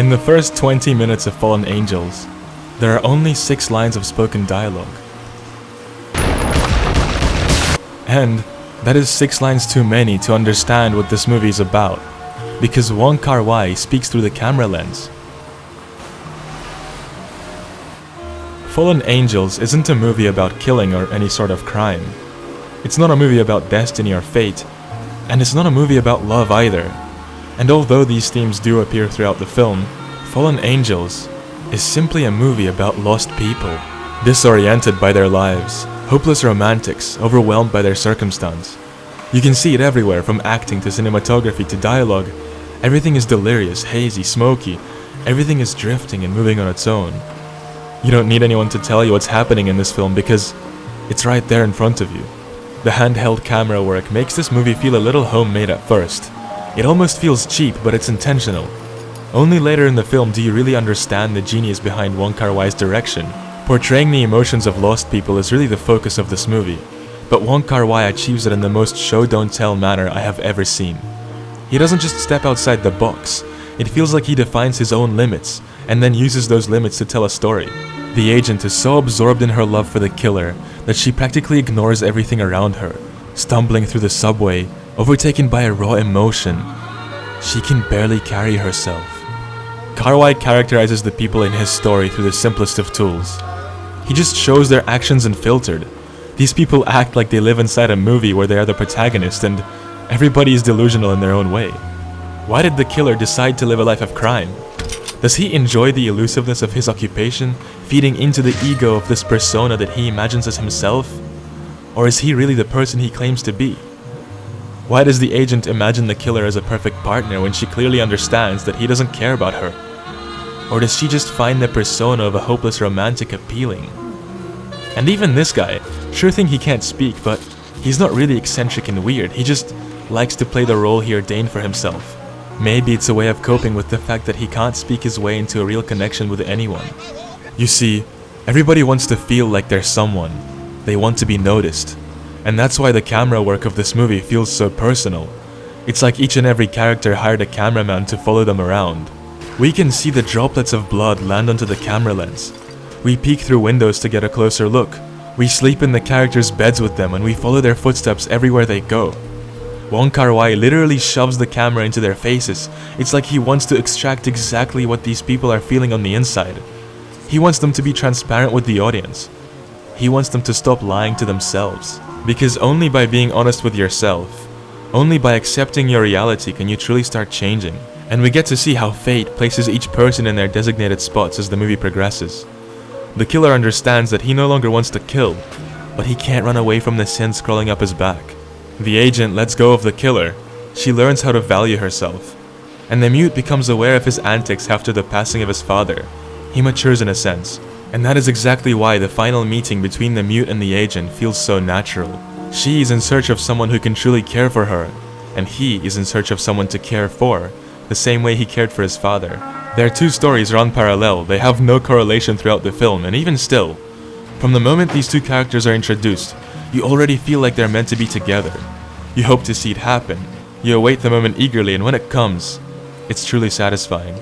In the first 20 minutes of Fallen Angels, there are only 6 lines of spoken dialogue. And that is 6 lines too many to understand what this movie is about, because WongKarWai speaks through the camera lens. Fallen Angels isn't a movie about killing or any sort of crime. It's not a movie about destiny or fate, and it's not a movie about love either. And although these themes do appear throughout the film, Fallen Angels is simply a movie about lost people, disoriented by their lives, hopeless romantics, overwhelmed by their circumstance. You can see it everywhere, from acting to cinematography to dialogue. Everything is delirious, hazy, smoky. Everything is drifting and moving on its own. You don't need anyone to tell you what's happening in this film because it's right there in front of you. The handheld camera work makes this movie feel a little homemade at first. It almost feels cheap, but it's intentional. Only later in the film do you really understand the genius behind WongKarWai's direction. Portraying the emotions of lost people is really the focus of this movie, but WongKarWai achieves it in the most show-don't-tell manner I have ever seen. He doesn't just step outside the box. It feels like he defines his own limits, and then uses those limits to tell a story. The agent is so absorbed in her love for the killer that she practically ignores everything around her. Stumbling through the subway, overtaken by a raw emotion, she can barely carry herself. Karwai characterizes the people in his story through the simplest of tools. He just shows their actions unfiltered. These people act like they live inside a movie where they are the protagonist and everybody is delusional in their own way. Why did the killer decide to live a life of crime? Does he enjoy the elusiveness of his occupation, feeding into the ego of this persona that he imagines as himself? Or is he really the person he claims to be? Why does the agent imagine the killer as a perfect partner when she clearly understands that he doesn't care about her? Or does she just find the persona of a hopeless romantic appealing? And even this guy, sure thing he can't speak, but he's not really eccentric and weird, he just likes to play the role he ordained for himself. Maybe it's a way of coping with the fact that he can't speak his way into a real connection with anyone. You see, everybody wants to feel like they're someone. They want to be noticed. And that's why the camera work of this movie feels so personal. It's like each and every character hired a cameraman to follow them around. We can see the droplets of blood land onto the camera lens. We peek through windows to get a closer look. We sleep in the characters' beds with them and we follow their footsteps everywhere they go. WongKarWai literally shoves the camera into their faces. It's like he wants to extract exactly what these people are feeling on the inside. He wants them to be transparent with the audience. He wants them to stop lying to themselves. Because only by being honest with yourself, only by accepting your reality can you truly start changing. And we get to see how fate places each person in their designated spots as the movie progresses. The killer understands that he no longer wants to kill, but he can't run away from the sins crawling up his back. The agent lets go of the killer. She learns how to value herself. And the mute becomes aware of his antics after the passing of his father. He matures in a sense. And that is exactly why the final meeting between the mute and the agent feels so natural. She is in search of someone who can truly care for her, and he is in search of someone to care for, the same way he cared for his father. Their two stories run parallel, they have no correlation throughout the film, and even still, from the moment these two characters are introduced, you already feel like they're meant to be together. You hope to see it happen, you await the moment eagerly, and when it comes, it's truly satisfying.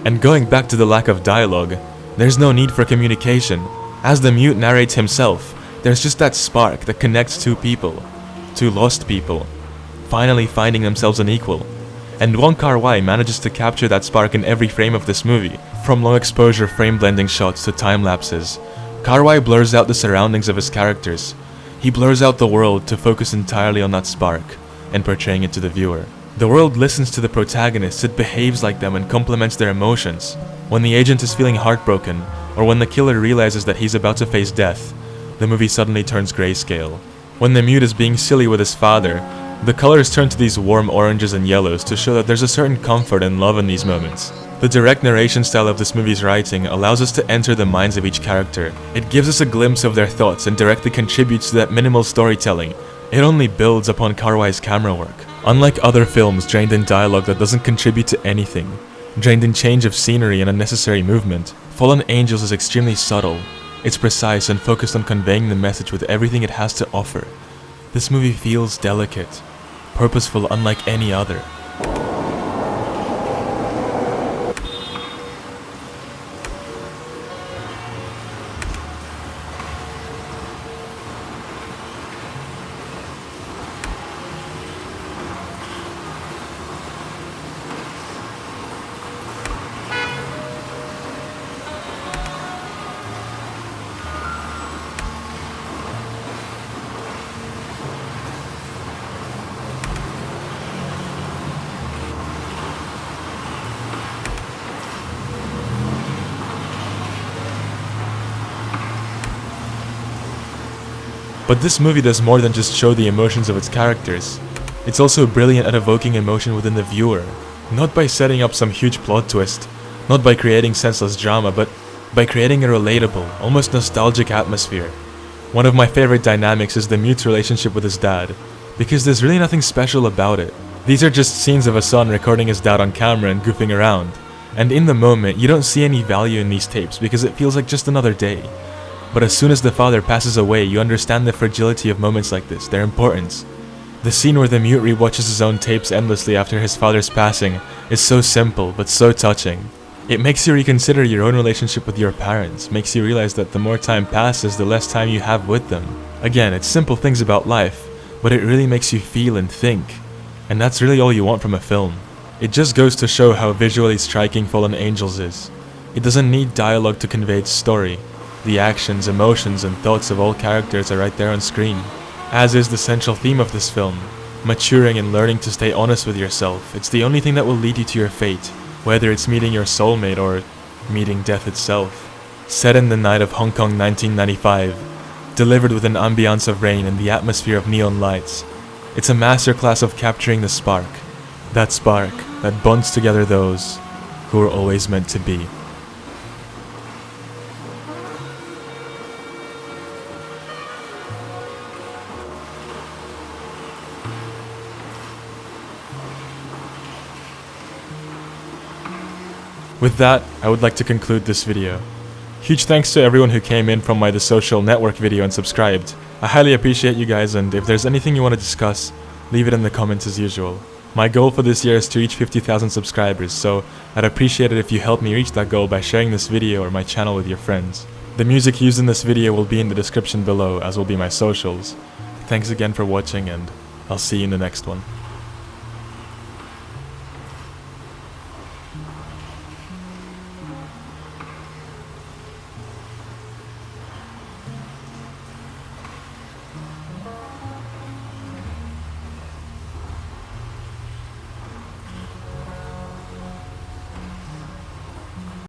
And going back to the lack of dialogue, there's no need for communication. As the mute narrates himself, there's just that spark that connects two people, two lost people, finally finding themselves an equal. And WongKarWai manages to capture that spark in every frame of this movie, from long exposure frame blending shots to time lapses. Karwai blurs out the surroundings of his characters. He blurs out the world to focus entirely on that spark, and portraying it to the viewer. The world listens to the protagonists, it behaves like them and complements their emotions. When the agent is feeling heartbroken, or when the killer realizes that he's about to face death, the movie suddenly turns grayscale. When the mute is being silly with his father, the colors turn to these warm oranges and yellows to show that there's a certain comfort and love in these moments. The direct narration style of this movie's writing allows us to enter the minds of each character. It gives us a glimpse of their thoughts and directly contributes to that minimal storytelling. It only builds upon Karwai's camera work. Unlike other films drained in dialogue that doesn't contribute to anything, drained in change of scenery and unnecessary movement, Fallen Angels is extremely subtle. It's precise and focused on conveying the message with everything it has to offer. This movie feels delicate, purposeful unlike any other. But this movie does more than just show the emotions of its characters. It's also brilliant at evoking emotion within the viewer, not by setting up some huge plot twist, not by creating senseless drama, but by creating a relatable, almost nostalgic atmosphere. One of my favorite dynamics is the mute's relationship with his dad, because there's really nothing special about it. These are just scenes of a son recording his dad on camera and goofing around, and in the moment, you don't see any value in these tapes because it feels like just another day. But as soon as the father passes away, you understand the fragility of moments like this, their importance. The scene where the mute rewatches his own tapes endlessly after his father's passing is so simple, but so touching. It makes you reconsider your own relationship with your parents, makes you realize that the more time passes, the less time you have with them. Again, it's simple things about life, but it really makes you feel and think. And that's really all you want from a film. It just goes to show how visually striking Fallen Angels is. It doesn't need dialogue to convey its story. The actions, emotions, and thoughts of all characters are right there on screen. As is the central theme of this film, maturing and learning to stay honest with yourself. It's the only thing that will lead you to your fate, whether it's meeting your soulmate or meeting death itself. Set in the night of Hong Kong 1995, delivered with an ambiance of rain and the atmosphere of neon lights. It's a masterclass of capturing the spark that bonds together those who are always meant to be. With that, I would like to conclude this video. Huge thanks to everyone who came in from my The Social Network video and subscribed. I highly appreciate you guys, and if there's anything you want to discuss, leave it in the comments as usual. My goal for this year is to reach 50,000 subscribers, so I'd appreciate it if you help me reach that goal by sharing this video or my channel with your friends. The music used in this video will be in the description below, as will be my socials. Thanks again for watching, and I'll see you in the next one.